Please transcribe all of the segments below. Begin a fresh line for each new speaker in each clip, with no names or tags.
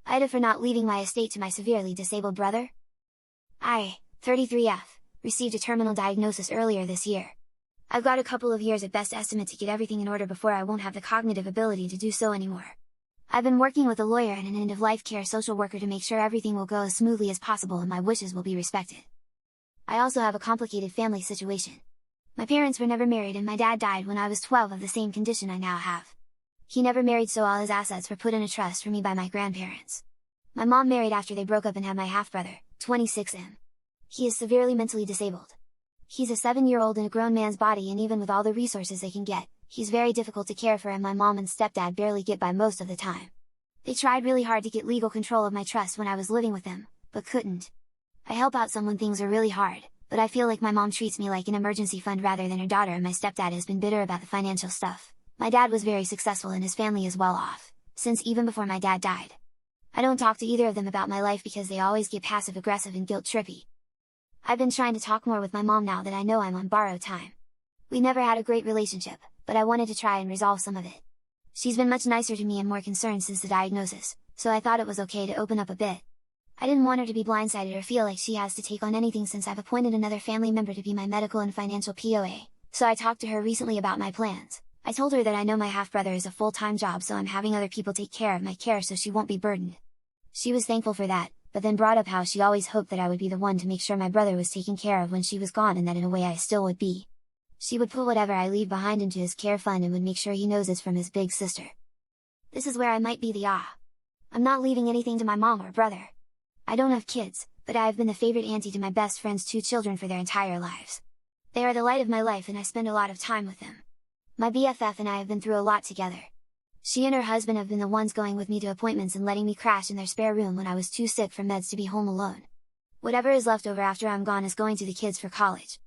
AITA for not leaving my estate to my severely disabled brother? I, 33F, received a terminal diagnosis earlier this year. I've got a couple of years at best estimate to get everything in order before I won't have the cognitive ability to do so anymore. I've been working with a lawyer and an end-of-life care social worker to make sure everything will go as smoothly as possible and my wishes will be respected. I also have a complicated family situation. My parents were never married and my dad died when I was 12 of the same condition I now have. He never married, so all his assets were put in a trust for me by my grandparents. My mom married after they broke up and had my half-brother, 26M. He is severely mentally disabled. He's a 7-year-old in a grown man's body, and even with all the resources they can get, he's very difficult to care for, and my mom and stepdad barely get by most of the time. They tried really hard to get legal control of my trust when I was living with them, but couldn't. I help out some when things are really hard, but I feel like my mom treats me like an emergency fund rather than her daughter, and my stepdad has been bitter about the financial stuff. My dad was very successful and his family is well off, since even before my dad died. I don't talk to either of them about my life because they always get passive-aggressive and guilt-trippy. I've been trying to talk more with my mom now that I know I'm on borrowed time. We never had a great relationship, but I wanted to try and resolve some of it. She's been much nicer to me and more concerned since the diagnosis, so I thought it was okay to open up a bit. I didn't want her to be blindsided or feel like she has to take on anything since I've appointed another family member to be my medical and financial POA, so I talked to her recently about my plans. I told her that I know my half-brother is a full-time job, so I'm having other people take care of my care so she won't be burdened. She was thankful for that, but then brought up how she always hoped that I would be the one to make sure my brother was taken care of when she was gone, and that in a way I still would be. She would put whatever I leave behind into his care fund and would make sure he knows it's from his big sister. This is where I might be the I'm not leaving anything to my mom or brother. I don't have kids, but I have been the favorite auntie to my best friend's 2 children for their entire lives. They are the light of my life and I spend a lot of time with them. My BFF and I have been through a lot together. She and her husband have been the ones going with me to appointments and letting me crash in their spare room when I was too sick for meds to be home alone. Whatever is left over after I'm gone is going to the kids for college.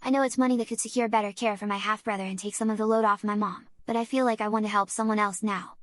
I know it's money that could secure better care for my half-brother and take some of the load off my mom, but I feel like I want to help someone else now.